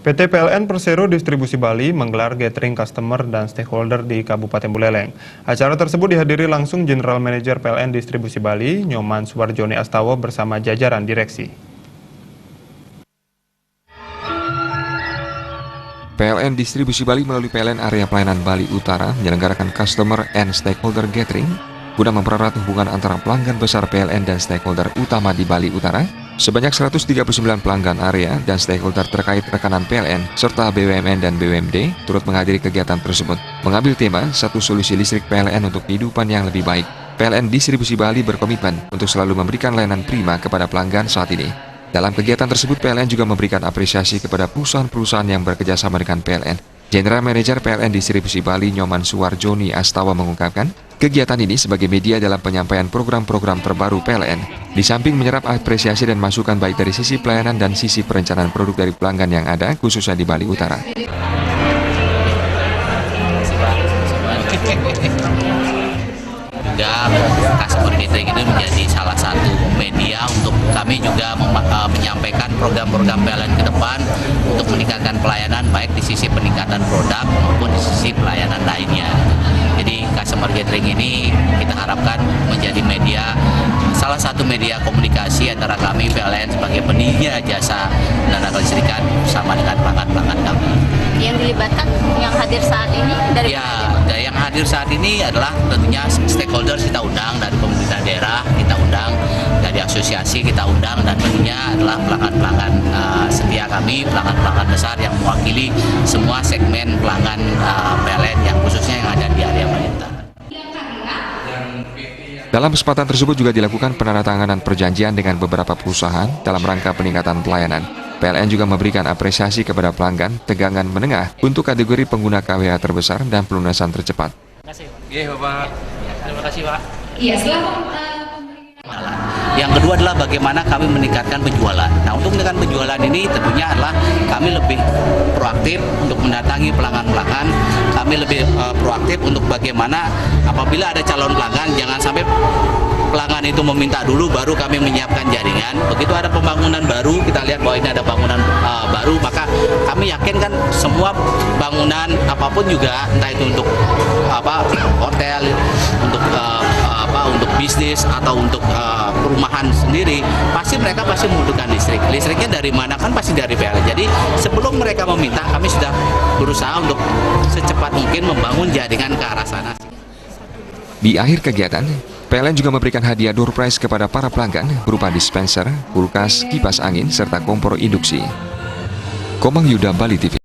PT PLN Persero Distribusi Bali menggelar gathering customer dan stakeholder di Kabupaten Buleleng. Acara tersebut dihadiri langsung General Manager PLN Distribusi Bali, Nyoman Suwarjoni Astawa bersama jajaran direksi. PLN Distribusi Bali melalui PLN Area Pelayanan Bali Utara menyelenggarakan Customer and Stakeholder Gathering guna mempererat hubungan antara pelanggan besar PLN dan stakeholder utama di Bali Utara. Sebanyak 139 pelanggan area dan stakeholder terkait rekanan PLN serta BUMN dan BUMD turut menghadiri kegiatan tersebut. Mengambil tema satu solusi listrik PLN untuk kehidupan yang lebih baik, PLN Distribusi Bali berkomitmen untuk selalu memberikan layanan prima kepada pelanggan saat ini. Dalam kegiatan tersebut, PLN juga memberikan apresiasi kepada perusahaan-perusahaan yang bekerjasama dengan PLN. General Manager PLN Distribusi Bali, Nyoman Suwarjoni Astawa mengungkapkan, kegiatan ini sebagai media dalam penyampaian program-program terbaru PLN. Di samping menyerap apresiasi dan masukan baik dari sisi pelayanan dan sisi perencanaan produk dari pelanggan yang ada, khususnya di Bali Utara. Customer gathering itu menjadi salah satu media untuk kami juga menyampaikan program-program PLN ke depan untuk meningkatkan pelayanan baik di sisi peningkatan produk maupun di sisi pelayanan lainnya. Jadi customer gathering ini kita harapkan menjadi media, salah satu media komunikasi antara kami PLN sebagai penyedia jasa tenaga kelistrikan bersama dengan pelanggan-pelanggan kami. Yang dilibatkan, yang hadir saat ini dari yang hadir saat ini adalah tentunya stakeholder kita undang, dari pemerintah daerah kita undang, dari asosiasi kita undang, dan tentunya adalah pelanggan-pelanggan setia kami, pelanggan-pelanggan besar yang mewakili semua segmen pelanggan PLN yang khususnya yang ada di area Bali Utara. Dalam kesempatan tersebut juga dilakukan penandatanganan perjanjian dengan beberapa perusahaan dalam rangka peningkatan pelayanan. PLN juga memberikan apresiasi kepada pelanggan tegangan menengah untuk kategori pengguna KWH terbesar dan pelunasan tercepat. Terima kasih, Pak. Iya, Bapak. Terima kasih, Pak. Iya, Yang kedua adalah bagaimana kami meningkatkan penjualan. Nah, untuk meningkatkan penjualan ini tentunya adalah kami lebih proaktif untuk mendatangi pelanggan-pelanggan. Kami lebih proaktif untuk bagaimana apabila ada calon pelanggan, jangan sampai pelanggan itu meminta dulu baru kami menyiapkan jaringan. Begitu ada pembangunan baru, kita lihat bahwa ini ada bangunan baru, maka kami yakinkan semua bangunan apapun juga, entah itu untuk hotel, untuk untuk bisnis atau untuk perumahan sendiri, mereka pasti membutuhkan listrik. Listriknya dari mana? Kan pasti dari PLN. Jadi sebelum mereka meminta, kami sudah berusaha untuk secepat mungkin membangun jaringan ke arah sana. Di akhir kegiatan, PLN juga memberikan hadiah door prize kepada para pelanggan berupa dispenser, kulkas, kipas angin, serta kompor induksi. Komang Yuda, Bali TV.